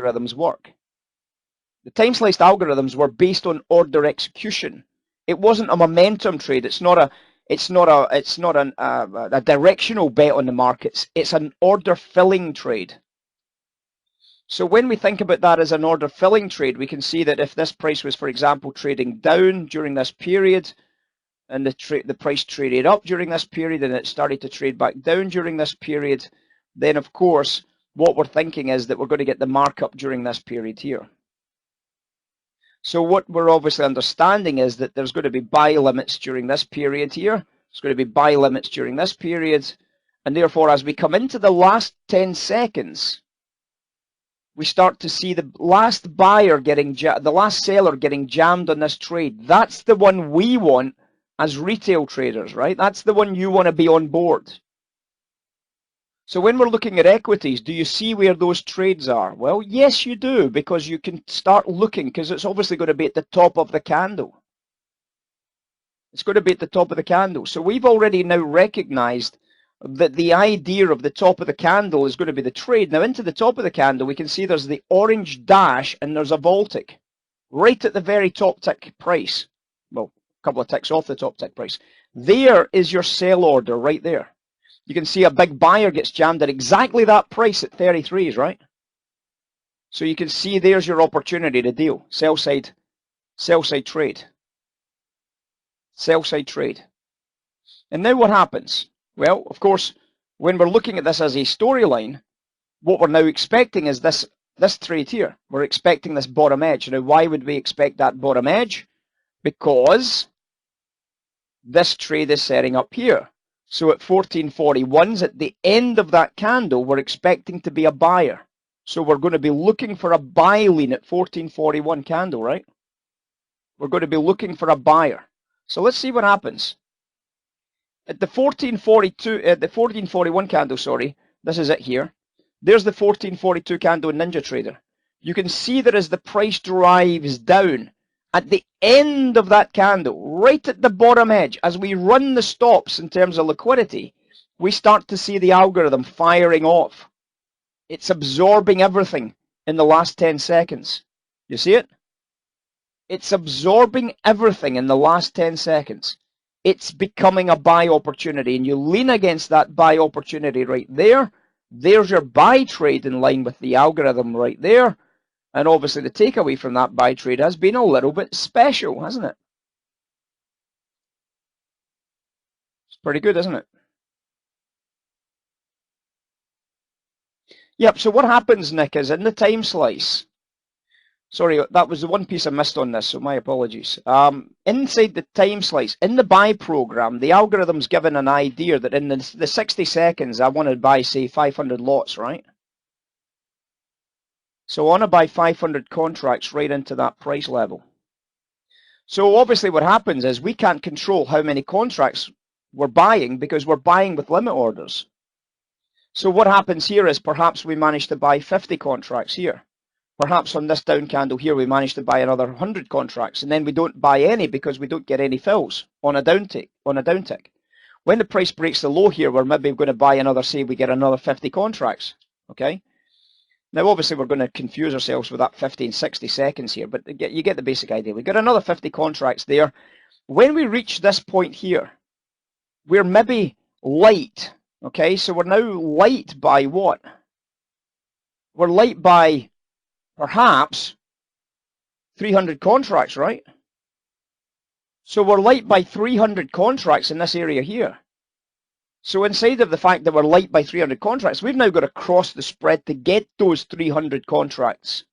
algorithms work. The time-sliced algorithms were based on order execution. It wasn't a momentum trade. It's not a directional bet on the markets. It's an order filling trade. So when we think about that as an order filling trade, we can see that if this price was, for example, trading down during this period, and the price traded up during this period, and it started to trade back down during this period, then of course what we're thinking is that we're going to get the markup during this period here. So what we're obviously understanding is that there's going to be buy limits during this period here. There's going to be buy limits during this period, and therefore as we come into the last 10 seconds, we start to see the last buyer the last seller getting jammed on this trade. That's the one we want as retail traders, right? That's the one you want to be on board. So when we're looking at equities, do you see where those trades are? Well, yes, you do, because you can start looking, because it's obviously going to be at the top of the candle. It's going to be at the top of the candle. So we've already now recognized that the idea of the top of the candle is going to be the trade. Now into the top of the candle, we can see there's the orange dash and there's a voltic right at the very top tick price. Well, a couple of ticks off the top tick price. There is your sell order right there. You can see a big buyer gets jammed at exactly that price at 33s, right? So you can see there's your opportunity to deal. Sell side trade. Sell side trade. And now what happens? Well, of course, when we're looking at this as a storyline, what we're now expecting is this trade here. We're expecting this bottom edge. Now, why would we expect that bottom edge? Because this trade is setting up here. So at 1441s, at the end of that candle, we're expecting to be a buyer. So we're going to be looking for a buy lean at 1441 candle, right? We're going to be looking for a buyer. So let's see what happens. At the 1441 candle, sorry, this is it here. There's the 1442 candle in Ninja Trader. You can see that as the price drives down, at the end of that candle, right at the bottom edge, as we run the stops in terms of liquidity, we start to see the algorithm firing off. It's absorbing everything in the last 10 seconds. You see it? It's absorbing everything in the last 10 seconds. It's becoming a buy opportunity, and you lean against that buy opportunity right there. There's your buy trade in line with the algorithm right there. And obviously the takeaway from that buy trade has been a little bit special, hasn't it? It's pretty good, isn't it? Yep, so what happens, Nick, is in the time slice. Sorry, that was the one piece I missed on this, so my apologies. Inside the time slice, in the buy program, the algorithm's given an idea that in the 60 seconds, I want to buy, say, 500 lots, right? So I want to buy 500 contracts right into that price level. So obviously what happens is we can't control how many contracts we're buying because we're buying with limit orders. So what happens here is perhaps we manage to buy 50 contracts here. Perhaps on this down candle here, we manage to buy another 100 contracts, and then we don't buy any because we don't get any fills on a downtick. When the price breaks the low here, we're maybe going to buy another, say we get another 50 contracts, okay? Now, obviously, we're going to confuse ourselves with that 50 and 60 seconds here, but you get the basic idea. We've got another 50 contracts there. When we reach this point here, we're maybe light, okay? So we're now light by what? We're light by perhaps 300 contracts, right? So we're light by 300 contracts in this area here. So inside of the fact that we're light by 300 contracts, we've now got to cross the spread to get those 300 contracts.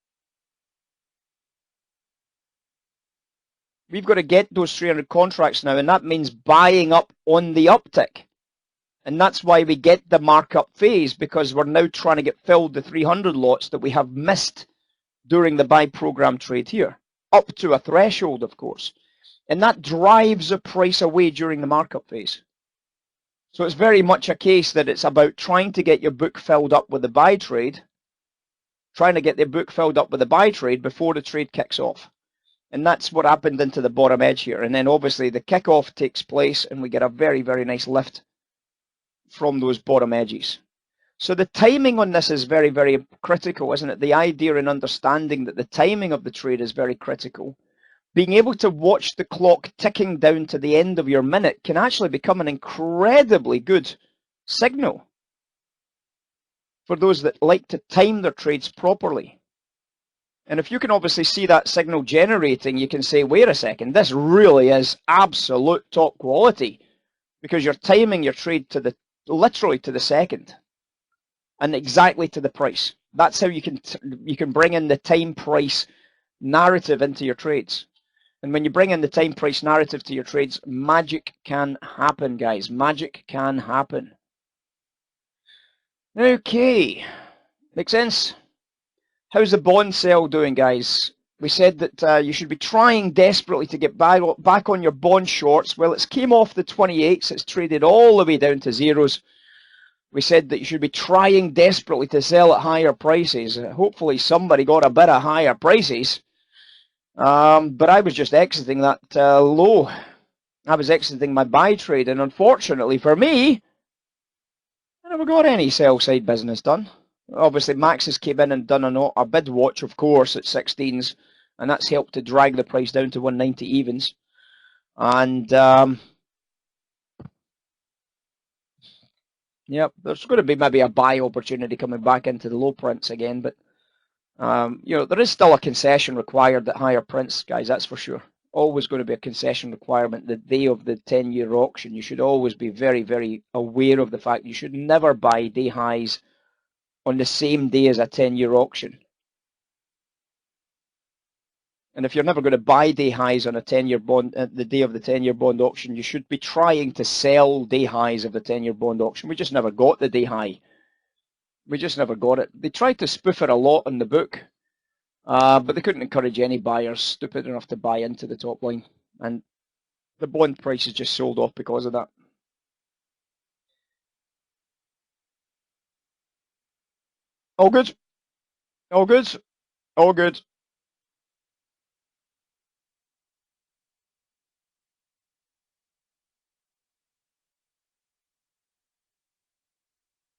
We've got to get those 300 contracts now, and that means buying up on the uptick. And that's why we get the markup phase, because we're now trying to get filled the 300 lots that we have missed during the buy program trade here, up to a threshold, of course. And that drives the price away during the markup phase. So it's very much a case that it's about trying to get your book filled up with the buy trade, trying to get the book filled up with the buy trade before the trade kicks off. And that's what happened into the bottom edge here. And then obviously the kickoff takes place and we get a very, very nice lift from those bottom edges. So the timing on this is very, very critical, isn't it? The idea and understanding that the timing of the trade is very critical. Being able to watch the clock ticking down to the end of your minute can actually become an incredibly good signal for those that like to time their trades properly. And if you can obviously see that signal generating, you can say, wait a second, this really is absolute top quality, because you're timing your trade to the literally to the second and exactly to the price. That's how you can bring in the time price narrative into your trades. And when you bring in the time price narrative to your trades, magic can happen, guys. Magic can happen. Okay, makes sense. How's the bond sell doing, guys? We said that you should be trying desperately to get back on your bond shorts. Well, it's came off the 28s. It's traded all the way down to zeros. We said that you should be trying desperately to sell at higher prices. Hopefully somebody got a bit of higher prices. But I was just exiting that low. I was exiting my buy trade, and unfortunately for me, I never got any sell side business done. Obviously, Max has came in and done a bid watch, of course, at 16s, and that's helped to drag the price down to 190 evens. And yep, there's going to be maybe a buy opportunity coming back into the low prints again, but you know, there is still a concession required at higher prints, guys. That's for sure. Always going to be a concession requirement. The day of the 10-year auction, you should always be very, very aware of the fact you should never buy day highs on the same day as a 10-year auction. And if you're never going to buy day highs on a 10-year bond at the day of the 10-year bond auction, you should be trying to sell day highs of the 10-year bond auction. We just never got the day high. We just never got it. They tried to spoof it a lot in the book, but they couldn't encourage any buyers stupid enough to buy into the top line. And the bond prices just sold off because of that. All good. All good. All good.